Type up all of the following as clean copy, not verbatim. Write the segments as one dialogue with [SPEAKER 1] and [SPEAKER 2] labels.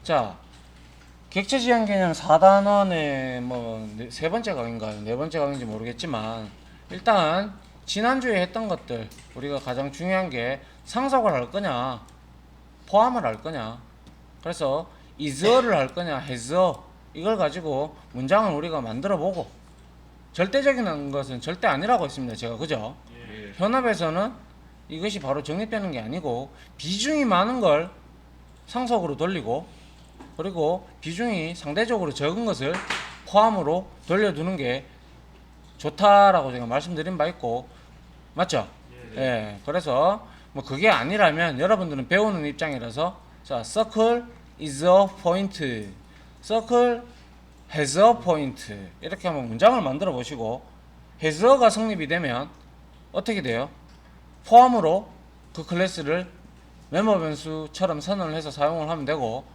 [SPEAKER 1] 자, 객체 지향 개념 4단원의 뭐 세 번째 강인가요? 네 번째 강인지 모르겠지만 일단 지난주에 했던 것들 우리가 가장 중요한 게 상속을 할 거냐 포함을 할 거냐, 그래서 is를 할 거냐 has 이걸 가지고 문장을 우리가 만들어 보고, 절대적인 것은 절대 아니라고 했습니다 제가. 그죠?
[SPEAKER 2] 예.
[SPEAKER 1] 현업에서는 이것이 바로 정립되는 게 아니고 비중이 많은 걸 상속으로 돌리고, 그리고 비중이 상대적으로 적은 것을 포함으로 돌려두는 게 좋다라고 제가 말씀드린 바 있고, 맞죠? 예. 그래서 뭐 그게 아니라면 여러분들은 배우는 입장이라서, 자, circle is a point, circle has a point 이렇게 한번 문장을 만들어 보시고, has가 성립이 되면 어떻게 돼요? 포함으로 그 클래스를 멤버 변수처럼 선언을 해서 사용을 하면 되고,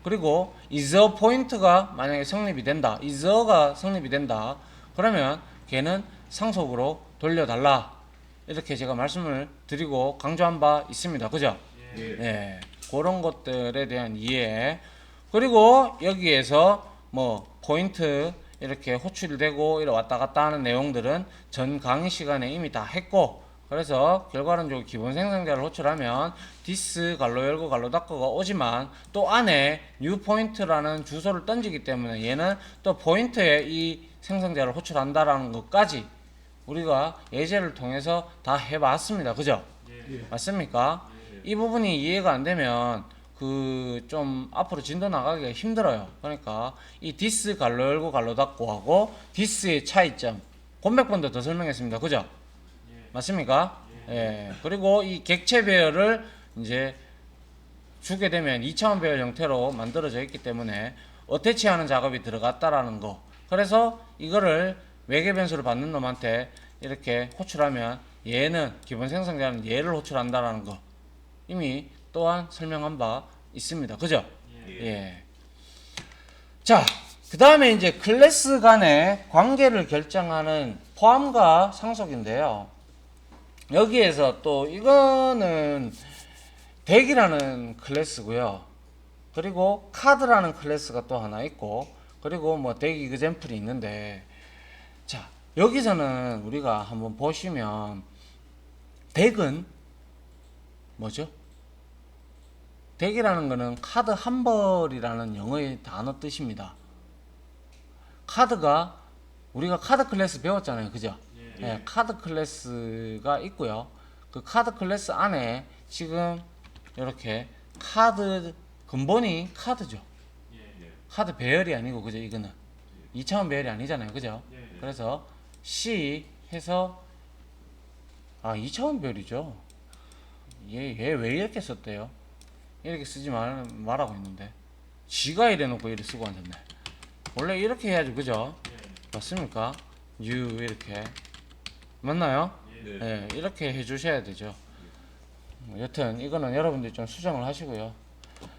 [SPEAKER 1] 그리고 is a point가 만약에 성립이 된다, is가 성립이 된다, 그러면 걔는 상속으로 돌려달라, 이렇게 제가 말씀을 드리고 강조한 바 있습니다. 그죠?
[SPEAKER 2] 예.
[SPEAKER 1] 예, 그런 것들에 대한 이해. 그리고 여기에서 뭐 포인트 이렇게 호출되고 이렇게 왔다 갔다 하는 내용들은 전 강의 시간에 이미 다 했고, 그래서 결과론적으로 기본 생성자를 호출하면 this 갈로 열고 갈로 닫고가 오지만 또 안에 new point라는 주소를 던지기 때문에 얘는 또 포인트에 이 생성자를 호출한다라는 것까지 우리가 예제를 통해서 다 해봤습니다. 그죠?
[SPEAKER 2] 예.
[SPEAKER 1] 맞습니까? 이 부분이 이해가 안 되면 그 좀 앞으로 진도 나가기가 힘들어요. 그러니까 이 this 갈로 열고 갈로 닫고 하고 this의 차이점 몇 번 더 설명했습니다. 그죠? 맞습니까? 예. 그리고 이 객체 배열을 이제 주게 되면 2차원 배열 형태로 만들어져 있기 때문에 어태치하는 작업이 들어갔다라는 거. 그래서 이거를 외계 변수를 받는 놈한테 이렇게 호출하면 얘는 기본 생성자는 얘를 호출한다라는 거 이미 또한 설명한 바 있습니다. 그죠? 예. 자, 그 다음에 이제 클래스 간의 관계를 결정하는 포함과 상속인데요. 여기에서 또 이거는 덱이라는 클래스고요. 그리고 카드라는 클래스가 또 하나 있고, 그리고 뭐 덱 이그젬플이 있는데, 자, 여기서는 우리가 한번 보시면 덱은 뭐죠? 덱이라는 거는 카드 한 벌이라는 영어의 단어 뜻입니다. 카드가 우리가 카드 클래스 배웠잖아요. 그죠? 예, 카드 클래스가 있고요. 그 카드 클래스 안에 지금 이렇게 카드 근본이 카드죠. 카드 배열이 아니고, 그죠? 이거는 2차원 배열이 아니잖아요. 그죠? 그래서 C 해서 2차원 배열이죠. 얘 왜 이렇게 썼대요? 이렇게 쓰지 말라고 했는데 지가 이래 놓고 이렇게 쓰고 앉았네. 원래 이렇게 해야지. 그죠? 맞습니까? U 이렇게 맞나요? 예, 이렇게 해주셔야 되죠. 여튼 이거는 여러분들이 좀 수정을 하시고요.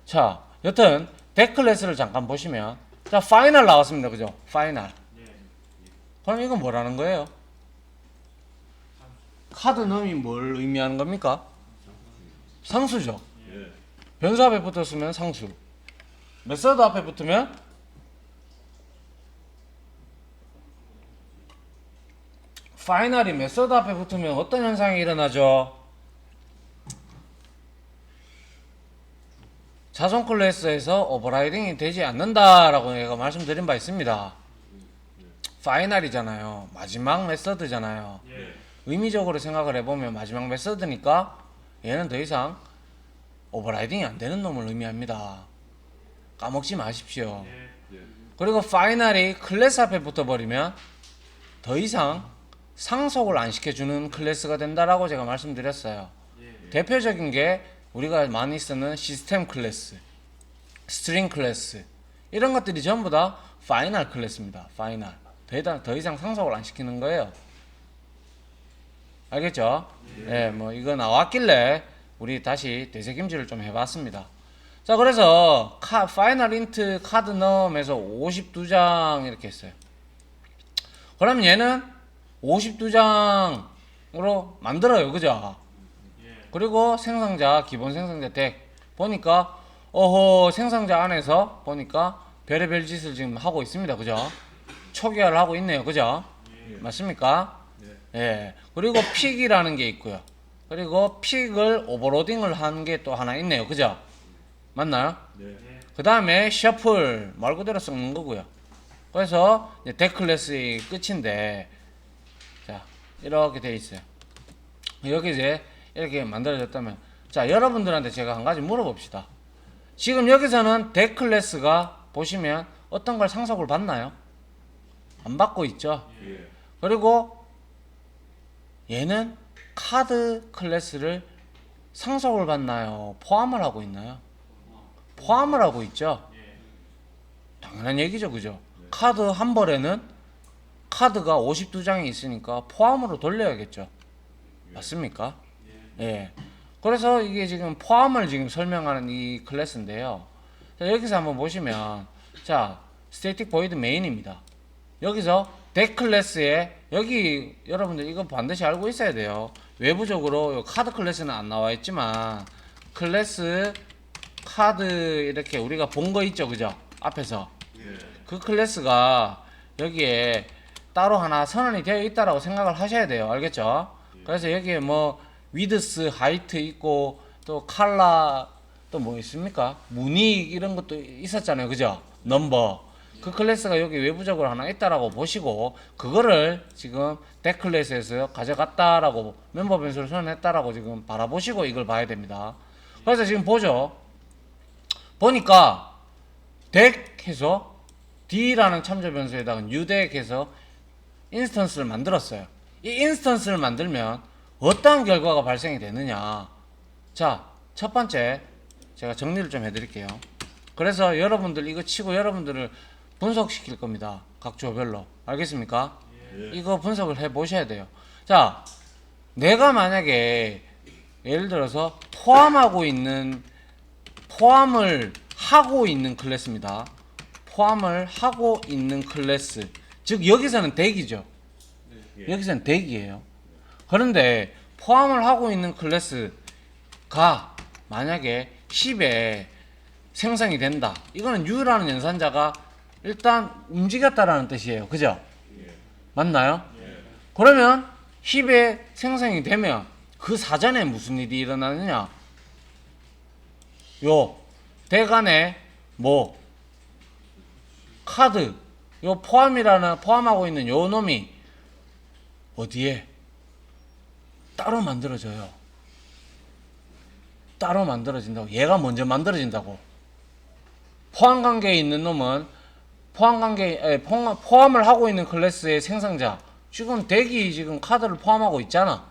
[SPEAKER 1] 자, 여튼 덱 클래스를 잠깐 보시면, 자, 파이널 나왔습니다. 그죠? 파이널. 그럼 이건 뭐라는 거예요? 카드 놈이 뭘 의미하는 겁니까? 상수죠. 변수 앞에 붙었으면 상수, 메서드 앞에 붙으면 파이널이 메서드 앞에 붙으면 어떤 현상이 일어나죠? 자손 클래스에서 오버라이딩이 되지 않는다라고 제가 말씀드린 바 있습니다. 파이널이잖아요. 마지막 메서드잖아요. 의미적으로 생각을 해보면 마지막 메서드니까 얘는 더 이상 오버라이딩이 안 되는 놈을 의미합니다. 까먹지 마십시오. 그리고 파이널이 클래스 앞에 붙어버리면 더 이상 상속을 안 시켜주는 클래스가 된다라고 제가 말씀드렸어요. 대표적인 게 우리가 많이 쓰는 시스템 클래스, 스트링 클래스, 이런 것들이 전부 다 파이널 클래스입니다. 파이널. 더 이상 상속을 안 시키는 거예요. 알겠죠? 예, 뭐 이거 나왔길래 우리 다시 되새김질을 좀 해봤습니다. 자, 그래서 파이널 인트 카드 넘에서 52장 이렇게 했어요. 그럼 얘는 52장으로 만들어요. 그죠? 그리고 생성자, 기본 생성자 덱 보니까 어허 생성자 안에서 보니까 별의별 짓을 지금 하고 있습니다. 그죠? 초기화를 하고 있네요. 그죠? 맞습니까? 예. 그리고 픽이라는 게 있고요. 그리고 픽을 오버로딩을 하는 게 또 하나 있네요. 그죠? 맞나요? 그 다음에 셔플 말 그대로 섞는 거고요. 그래서 데클래스의 끝인데, 자 이렇게 돼 있어요. 여기 이제 이렇게 만들어졌다면, 자 여러분들한테 제가 한 가지 물어봅시다. 지금 여기서는 데클래스가 보시면 어떤 걸 상속을 받나요? 안 받고 있죠. 그리고 얘는 카드 클래스를 상속을 받나요? 포함을 하고 있나요? 포함을 하고 있죠. 당연한 얘기죠. 그죠? 카드 한 벌에는 카드가 52장이 있으니까 포함으로 돌려야겠죠. 맞습니까? 예. 그래서 이게 지금 포함을 지금 설명하는 이 클래스인데요. 자, 여기서 한번 보시면, 자, static void main입니다. 여기서 덱 클래스에, 여기 여러분들 이거 반드시 알고 있어야 돼요. 외부적으로 카드 클래스는 안 나와 있지만 클래스 카드 이렇게 우리가 본 거 있죠. 그죠? 앞에서 그 클래스가 여기에 따로 하나 선언이 되어 있다라고 생각을 하셔야 돼요. 알겠죠? 그래서 여기에 뭐 위드스, 하이트 있고 또 칼라 또 뭐 있습니까? 무늬 이런 것도 있었잖아요. 그죠? 넘버. 그 클래스가 여기 외부적으로 하나 있다라고 보시고, 그거를 지금 덱 클래스에서 가져갔다라고, 멤버 변수를 선언했다라고 지금 바라보시고 이걸 봐야 됩니다. 그래서 지금 보죠. 보니까 덱 해서 D라는 참조 변수에다가 new 덱 해서 인스턴스를 만들었어요. 이 인스턴스를 만들면 어떠한 결과가 발생이 되느냐. 자, 첫 번째 제가 정리를 좀 해드릴게요. 그래서 여러분들 이거 치고 여러분들을 분석시킬 겁니다. 각 조별로. 알겠습니까? 이거 분석을 해 보셔야 돼요. 자, 내가 만약에 예를 들어서 포함을 하고 있는 클래스입니다. 포함을 하고 있는 클래스. 즉 여기서는 덱이죠. 여기서는 덱이에요. 그런데 포함을 하고 있는 클래스가 만약에 10에 생성이 된다. 이거는 U라는 연산자가 일단 움직였다라는 뜻이에요. 그죠? 맞나요? 그러면 10에 생성이 되면 그 사전에 무슨 일이 일어나느냐? 요 덱 안에 뭐 카드 요 포함하고 있는 요 놈이 어디에 따로 만들어져요. 따로 만들어진다고. 얘가 먼저 만들어진다고. 포함 관계에 있는 놈은 포함을 하고 있는 클래스의 생성자. 지금 덱이 지금 카드를 포함하고 있잖아.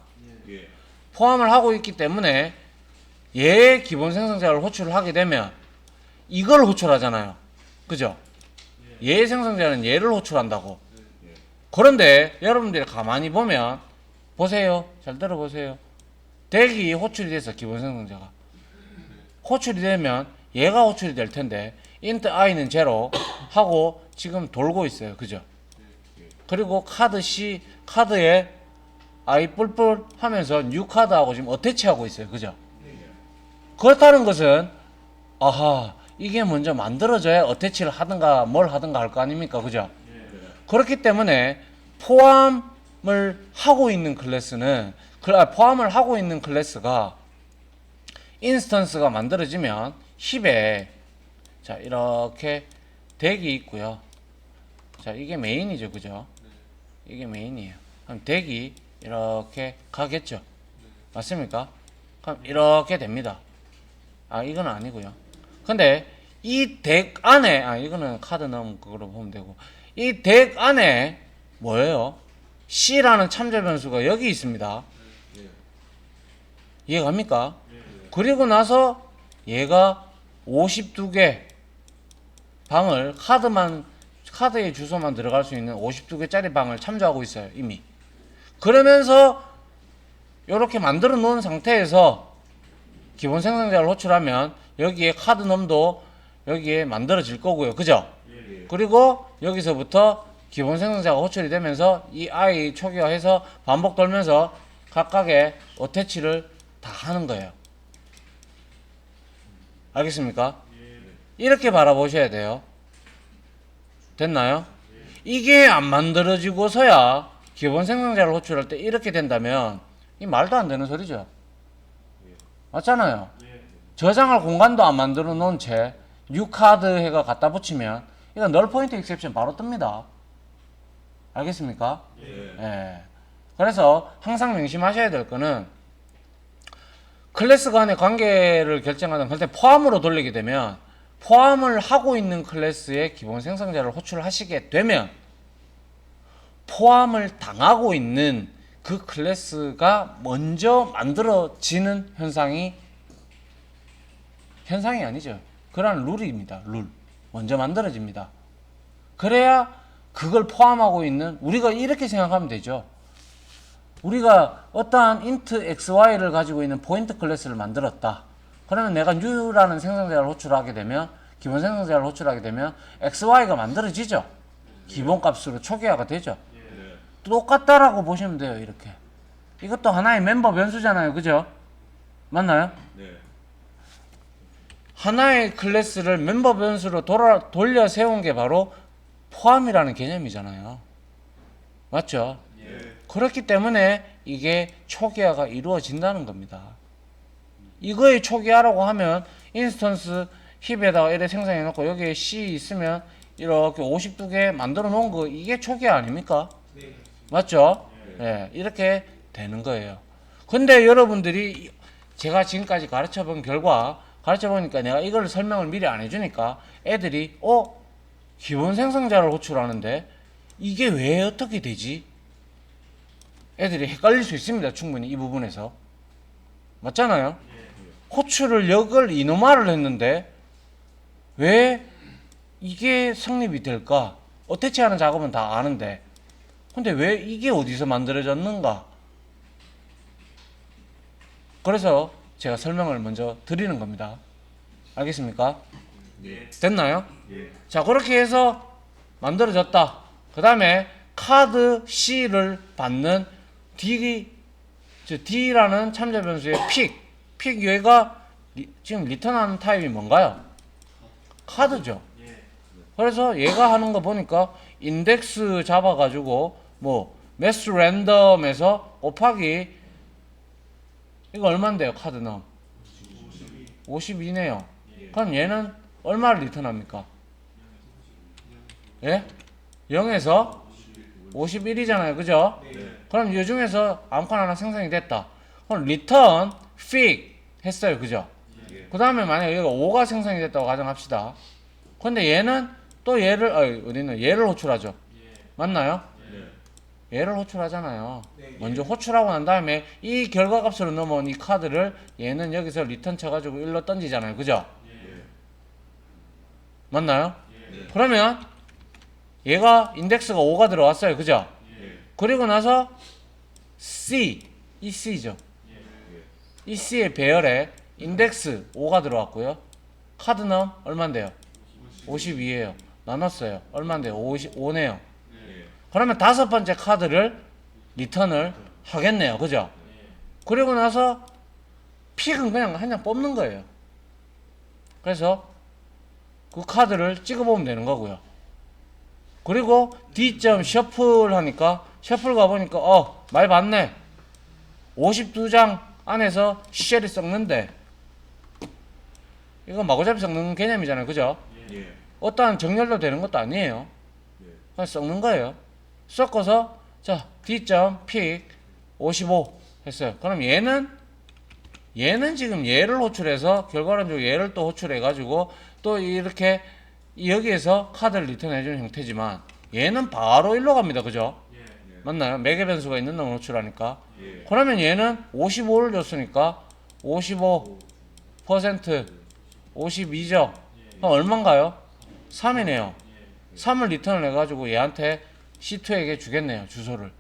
[SPEAKER 1] 포함을 하고 있기 때문에 얘의 기본 생성자를 호출을 하게 되면 이걸 호출하잖아요. 그죠? 얘의 생성자는 얘를 호출한다고. 그런데 여러분들이 가만히 보면 보세요. 잘 들어보세요. 덱이 호출이 돼서 기본 생성자가 호출이 되면 얘가 호출이 될 텐데 int i는 0 하고 지금 돌고 있어요. 그죠? 그리고 카드에 i 뿔뿔 하면서 new 카드하고 지금 어태치하고 있어요. 그죠? 그렇다는 것은 아하, 이게 먼저 만들어져야 어태치를 하든가 뭘 하든가 할 거 아닙니까? 그죠? 그렇기 때문에 포함을 하고 있는 클래스가 인스턴스가 만들어지면 10에 자 이렇게 덱이 있고요. 자 이게 메인이죠. 그죠? 이게 메인이에요. 그럼 덱이 이렇게 가겠죠. 맞습니까? 그럼 이렇게 됩니다. 아 이건 아니고요. 근데 이 덱 안에 이거는 카드 넣으면 그거로 보면 되고, 이 덱 안에 뭐예요? C라는 참조 변수가 여기 있습니다. 이해갑니까? 그리고 나서 얘가 52개 방을 카드의 주소만 들어갈 수 있는 52개짜리 방을 참조하고 있어요. 이미. 그러면서 이렇게 만들어 놓은 상태에서 기본 생성자를 호출하면 여기에 카드 놈도 여기에 만들어질 거고요. 그죠? 그리고 여기서부터 기본 생성자가 호출이 되면서 이 i 초기화해서 반복 돌면서 각각의 어태치를 다 하는 거예요. 알겠습니까? 이렇게 바라보셔야 돼요. 됐나요? 이게 안 만들어지고서야 기본 생성자를 호출할 때 이렇게 된다면 이 말도 안 되는 소리죠. 맞잖아요. 저장할 공간도 안 만들어 놓은 채 뉴카드 해가 갖다 붙이면 이건 널 포인트 익셉션 바로 뜹니다. 알겠습니까? 예. 그래서 항상 명심하셔야 될 거는 클래스 간의 관계를 결정하는 그때 포함으로 돌리게 되면 포함을 하고 있는 클래스의 기본 생성자를 호출하시게 되면 포함을 당하고 있는 그 클래스가 먼저 만들어지는 현상이 아니죠. 그런 룰입니다. 룰. 먼저 만들어집니다. 그래야 그걸 포함하고 있는 우리가 이렇게 생각하면 되죠. 우리가 어떠한 int xy를 가지고 있는 포인트 클래스를 만들었다. 그러면 내가 new라는 생성자를 호출하게 되면 기본 생성자를 호출하게 되면 xy가 만들어지죠. 기본값으로 초기화가 되죠. 똑같다라고 보시면 돼요. 이렇게. 이것도 하나의 멤버 변수잖아요. 그죠? 맞나요? 하나의 클래스를 멤버 변수로 돌려 세운 게 바로 포함이라는 개념이잖아요. 맞죠? 그렇기 때문에 이게 초기화가 이루어진다는 겁니다. 이거의 초기화라고 하면 인스턴스 힙에다가 이렇게 생성해 놓고 여기에 C 있으면 이렇게 52개 만들어 놓은 거 이게 초기화 아닙니까? 맞죠? 네, 이렇게 되는 거예요. 근데 여러분들이 제가 지금까지 가르쳐 본 결과 가르쳐 보니까 내가 이걸 설명을 미리 안 해주니까 애들이 기본 생성자를 호출하는데 이게 왜 어떻게 되지? 애들이 헷갈릴 수 있습니다. 충분히 이 부분에서. 맞잖아요? 호출을 역을 이노마를 했는데 왜 이게 성립이 될까? 어태치하는 작업은 다 아는데 근데 왜 이게 어디서 만들어졌는가? 그래서 제가 설명을 먼저 드리는 겁니다. 알겠습니까? 됐나요? 자, 그렇게 해서 만들어졌다. 그 다음에 카드 C를 받는 D라는 참조 변수의 픽 얘가 지금 리턴하는 타입이 뭔가요? 카드죠. 그래서 얘가 하는 거 보니까 인덱스 잡아가지고 매스 랜덤에서 곱하기 이거 얼마인데요? 카드는 52네요. 그럼 얘는 얼마를 리턴합니까? 예? 0에서 51이잖아요. 그죠? 그럼 이 중에서 아무거나 하나 생성이 됐다. 그럼 return fig 했어요. 그죠? 그 다음에 만약에 여기가 5가 생성이 됐다고 가정합시다. 근데 얘는 또 얘를 호출하죠. 맞나요? 얘를 호출하잖아요. 먼저 호출하고 난 다음에 이 결과값으로 넘어온 이 카드를 얘는 여기서 리턴 쳐가지고 일로 던지잖아요. 그죠? 맞나요? 그러면 얘가 인덱스가 5가 들어왔어요. 그죠? 그리고 나서 이 C죠. 이 C의 배열에 인덱스 5가 들어왔고요. 카드는 얼마인데요? 52예요. 나눴어요. 얼마인데요? 55네요. 그러면 다섯 번째 카드를 리턴을 하겠네요. 그죠? 그리고 나서 픽은 그냥 한 장 뽑는 거예요. 그래서 그 카드를 찍어보면 되는 거고요. 그리고 D.점 셔플 하니까 셔플 가보니까 말 맞네. 52장 안에서 쉘이 썩는데 이거 마구잡이 썩는 개념이잖아요. 그죠? 어떠한 정렬도 되는 것도 아니에요. 그냥 썩는 거예요. 섞어서 자 D.점 픽 55 했어요. 그럼 얘는 지금 얘를 호출해서 결과론적으로 얘를 또 호출해 가지고 또 이렇게 여기에서 카드를 리턴해주는 형태지만 얘는 바로 일로 갑니다. 그죠? 맞나요? 매개 변수가 있는 놈을 호출하니까. 그러면 얘는 55를 줬으니까 55% 52죠. 그럼 얼마인가요? 3이네요. 3을 리턴을 해가지고 얘한테 C2에게 주겠네요. 주소를.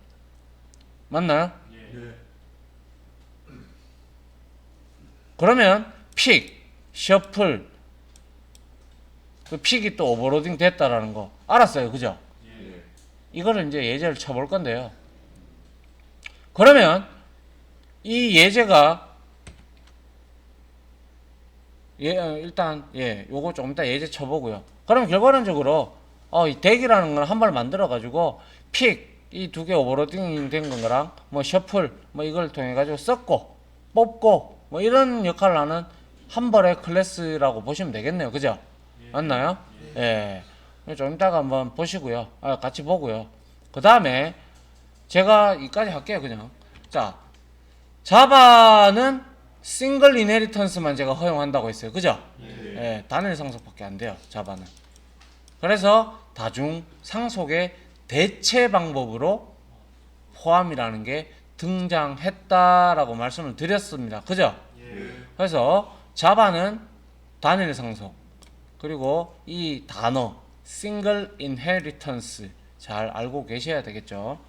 [SPEAKER 1] 맞나요? 그러면 픽, 셔플, 그 픽이 또 오버로딩 됐다라는 거 알았어요. 그죠? 이거를 이제 예제를 쳐볼 건데요. 그러면 이 예제가 일단 요거 조금 이따 예제 쳐보고요. 그럼 결과론적으로 이 덱이라는 걸 한 발 만들어 가지고 픽 이 두 개 오버로딩 된 거랑 뭐 셔플 뭐 이걸 통해 가지고 썼고 뽑고 뭐 이런 역할을 하는 한 벌의 클래스라고 보시면 되겠네요. 그죠? 맞나요? 예. 좀 이따가 한번 보시고요. 같이 보고요. 그 다음에 제가 이까지 할게요. 그냥. 자, 자바는 싱글 이네리턴스만 제가 허용한다고 했어요. 그죠? 예, 단일 상속밖에 안 돼요. 자바는. 그래서 다중 상속의 대체 방법으로 포함이라는 게 등장했다라고 말씀을 드렸습니다. 그죠? 그래서 자바는 단일 상속 그리고 이 단어 싱글 인헤리턴스 잘 알고 계셔야 되겠죠.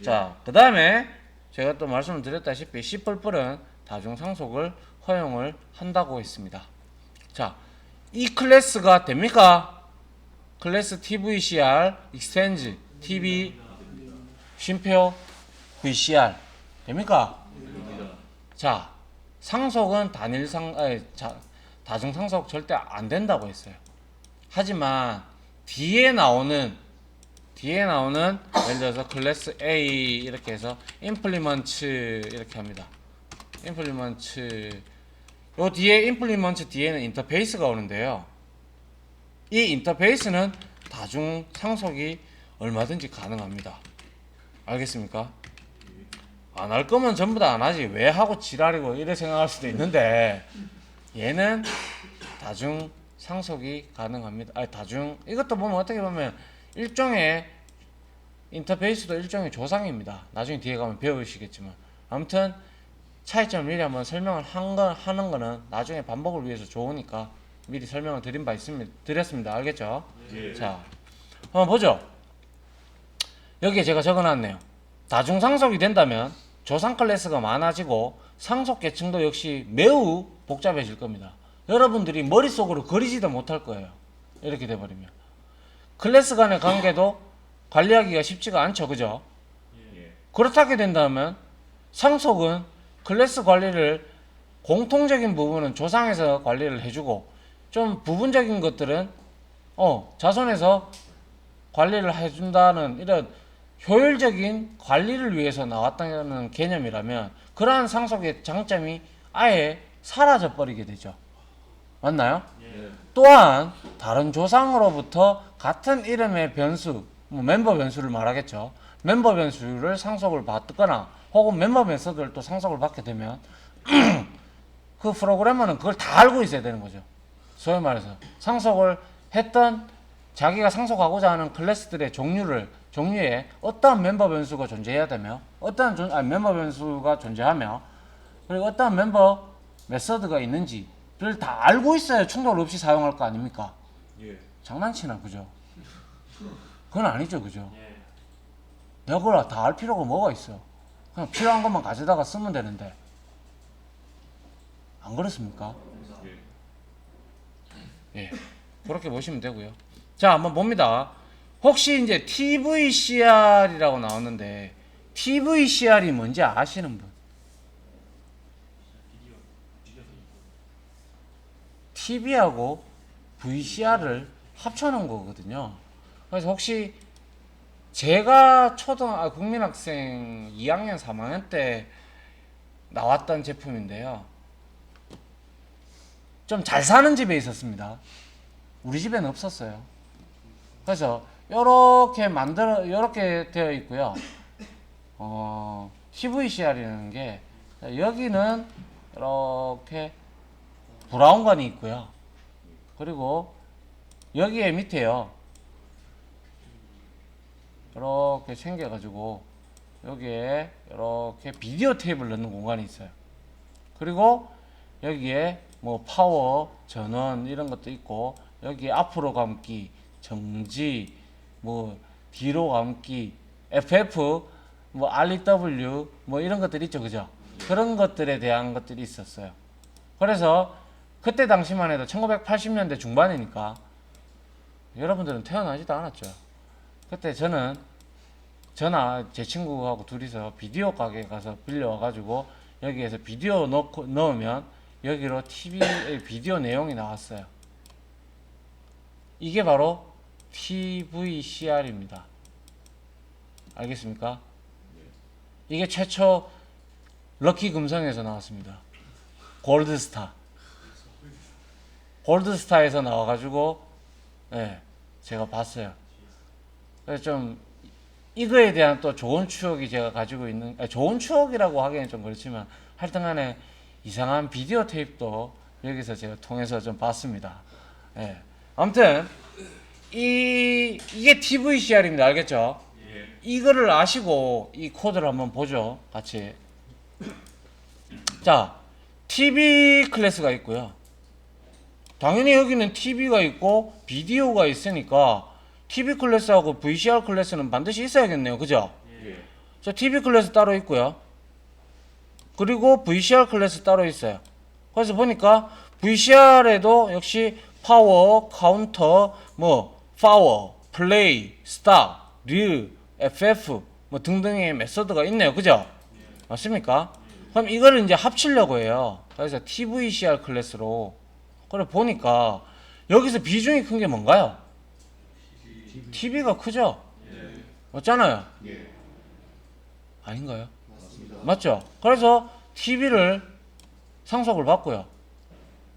[SPEAKER 1] 자, 그 다음에 제가 또 말씀을 드렸다시피 C++은 다중 상속을 허용을 한다고 했습니다. 자, 이 클래스가 됩니까? 클래스 TVCR 익스텐즈 TV 쉼표 VCR 됩니까? 자, 상속은 다중 상속 절대 안 된다고 했어요. 하지만 뒤에 나오는 예를 들어서 클래스 A 이렇게 해서 임플리먼트 이렇게 합니다. 임플리먼트 요 뒤에 임플리먼트 뒤에는 인터페이스가 오는데요. 이 인터페이스는 다중 상속이 얼마든지 가능합니다. 알겠습니까? 안 할 거면 전부 다 안 하지 왜 하고 지랄이고 이래 생각할 수도 있는데 얘는 다중 상속이 가능합니다. 다중 이것도 보면 어떻게 보면 일종의 인터페이스도 일종의 조상입니다. 나중에 뒤에 가면 배우시겠지만 아무튼 차이점을 미리 한번 설명을 하는 거는 나중에 반복을 위해서 좋으니까 미리 설명을 드렸습니다. 알겠죠? 자, 한번 보죠. 여기에 제가 적어놨네요. 다중 상속이 된다면 조상 클래스가 많아지고 상속 계층도 역시 매우 복잡해질 겁니다. 여러분들이 머릿속으로 그리지도 못할 거예요. 이렇게 돼버리면 클래스 간의 관계도 관리하기가 쉽지가 않죠. 그죠? 그렇다게 된다면 상속은 클래스 관리를 공통적인 부분은 조상에서 관리를 해주고 좀 부분적인 것들은 자손에서 관리를 해준다는 이런 효율적인 관리를 위해서 나왔다는 개념이라면 그러한 상속의 장점이 아예 사라져 버리게 되죠. 맞나요? 또한 다른 조상으로부터 같은 이름의 변수, 멤버 변수를 말하겠죠. 멤버 변수를 상속을 받거나 혹은 멤버 메서드를 또 상속을 받게 되면 그 프로그래머는 그걸 다 알고 있어야 되는 거죠. 소위 말해서 상속을 했던 자기가 상속하고자 하는 클래스들의 종류에 어떠한 멤버 변수가 존재해야 되며 어떠한 멤버 변수가 존재하며 그리고 어떠한 멤버 메서드가 있는지를 다 알고 있어야 충돌 없이 사용할 거 아닙니까? 장난치나 그죠? 그건 아니죠. 그죠? 내가 그걸 다 알 필요가 뭐가 있어. 그냥 필요한 것만 가져다가 쓰면 되는데 안 그렇습니까? 그렇게 보시면 되고요. 자, 한번 봅니다. 혹시 이제 TVCR이라고 나왔는데 TVCR이 뭔지 아시는 분? TV하고 VCR을 합쳐놓은 거거든요. 그래서 혹시 제가 국민학생 2학년 3학년 때 나왔던 제품인데요. 좀 잘 사는 집에 있었습니다. 우리 집에는 없었어요. 그래서 요렇게 되어 있고요. TVCR이라는 게 여기는 이렇게 브라운관이 있고요. 그리고 여기에 밑에요. 이렇게 생겨가지고 여기에 이렇게 비디오 테이프를 넣는 공간이 있어요. 그리고 여기에 뭐 파워, 전원 이런 것도 있고 여기에 앞으로 감기, 정지, 뭐 뒤로 감기, FF, 뭐 REW 뭐 이런 것들 있죠. 그죠? 그런 것들에 대한 것들이 있었어요. 그래서 그때 당시만 해도 1980년대 중반이니까 여러분들은 태어나지도 않았죠. 그때 저는 제 친구하고 둘이서 비디오 가게에 가서 빌려와가지고 여기에서 비디오 넣으면 여기로 TV의 비디오 내용이 나왔어요. 이게 바로 TVCR입니다. 알겠습니까? 이게 최초 럭키 금성에서 나왔습니다. 골드스타. 골드스타에서 나와가지고, 예, 제가 봤어요. 그래서 좀, 이거에 대한 또 좋은 추억이 제가 가지고 있는, 좋은 추억이라고 하기엔 좀 그렇지만, 하여튼 간에 이상한 비디오 테이프도 여기서 제가 통해서 좀 봤습니다. 예. 아무튼, 이게 TVCR입니다. 알겠죠? 이거를 아시고 이 코드를 한번 보죠. 같이. 자, TV 클래스가 있고요. 당연히 여기는 TV가 있고 비디오가 있으니까 TV 클래스하고 VCR 클래스는 반드시 있어야겠네요. 그죠? 자, TV 클래스 따로 있고요. 그리고 VCR 클래스 따로 있어요. 그래서 보니까 VCR에도 역시 파워, 카운터, 파워, 플레이, 스탑, 류, FF 등등의 메소드가 있네요. 그죠? 맞습니까? 그럼 이거를 이제 합치려고 해요. 그래서 TVCR 클래스로. 그래 보니까 여기서 비중이 큰 게 뭔가요? TV가 크죠? 맞잖아요. 아닌가요? 맞죠? 그래서 TV를 상속을 받고요.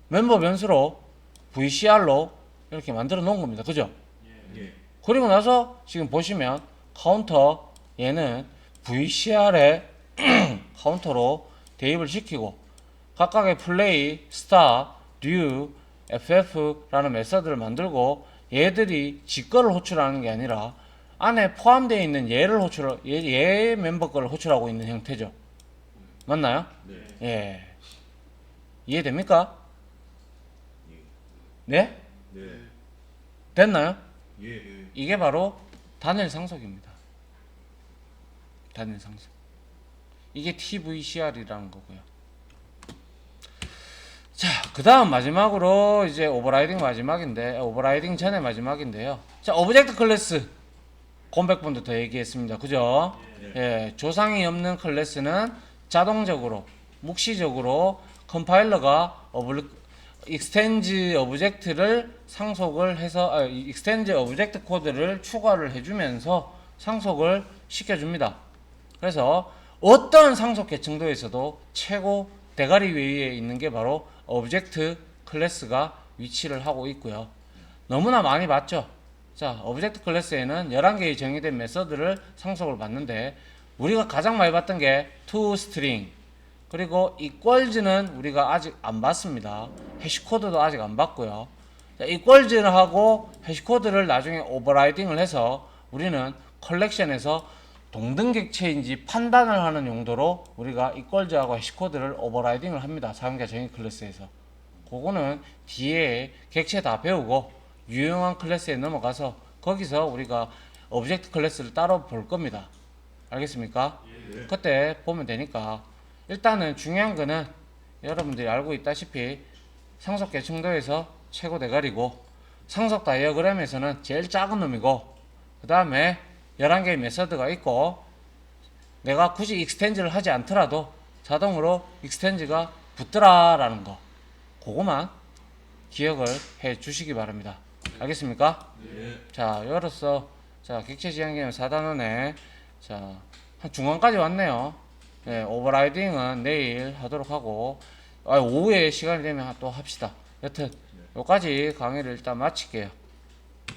[SPEAKER 1] 멤버 변수로 VCR로 이렇게 만들어 놓은 겁니다. 그죠? 그리고 나서 지금 보시면 카운터 얘는 VCR에 카운터로 대입을 시키고 각각의 플레이, 스탑, 류, FF라는 메서드를 만들고 얘들이 지 거를 호출하는 게 아니라 안에 포함되어 있는 얘 멤버 거를 호출하고 있는 형태죠. 맞나요? 예. 이해됩니까? 네? 됐나요? 이게 바로 단일 상속입니다. 단일 상속. 이게 TVCR이라는 거고요. 자, 그 다음 마지막으로 이제 오버라이딩 오버라이딩 전에 마지막인데요. 자, 오브젝트 클래스. 곰백번도 더 얘기했습니다. 그죠? 예, 조상이 없는 클래스는 자동적으로, 묵시적으로 컴파일러가 익스텐지 오브젝트를 상속을 해서, 익스텐지 오브젝트 코드를 추가를 해주면서 상속을 시켜줍니다. 그래서 어떤 상속 계층도에서도 최고 대가리 위에 있는 게 바로 오브젝트 클래스가 위치를 하고 있고요. 너무나 많이 봤죠? 자, 오브젝트 클래스에는 11개의 정의된 메서드를 상속을 받는데 우리가 가장 많이 봤던 게 toString 그리고 equals는 우리가 아직 안 봤습니다. 해시코드도 아직 안 봤고요. 자, equals하고 해시코드를 나중에 오버라이딩을 해서 우리는 컬렉션에서 동등객체인지 판단을 하는 용도로 우리가 equals하고 해시코드를 오버라이딩을 합니다. 사용자 정의 클래스에서. 그거는 뒤에 객체 다 배우고 유용한 클래스에 넘어가서 거기서 우리가 오브젝트 클래스를 따로 볼 겁니다. 알겠습니까? 그때 보면 되니까 일단은 중요한 거는 여러분들이 알고 있다시피 상속 계층도에서 최고 대가리고 상속 다이어그램에서는 제일 작은 놈이고 그 다음에 11개의 메서드가 있고 내가 굳이 익스텐즈를 하지 않더라도 자동으로 익스텐즈가 붙더라라는 거 그거만 기억을 해 주시기 바랍니다. 알겠습니까? 자, 여로써 자, 객체 지향 개념 4단원에 자, 한 중간까지 왔네요. 네, 오버라이딩은 내일 하도록 하고 오후에 시간이 되면 또 합시다. 여튼 여기까지 강의를 일단 마칠게요.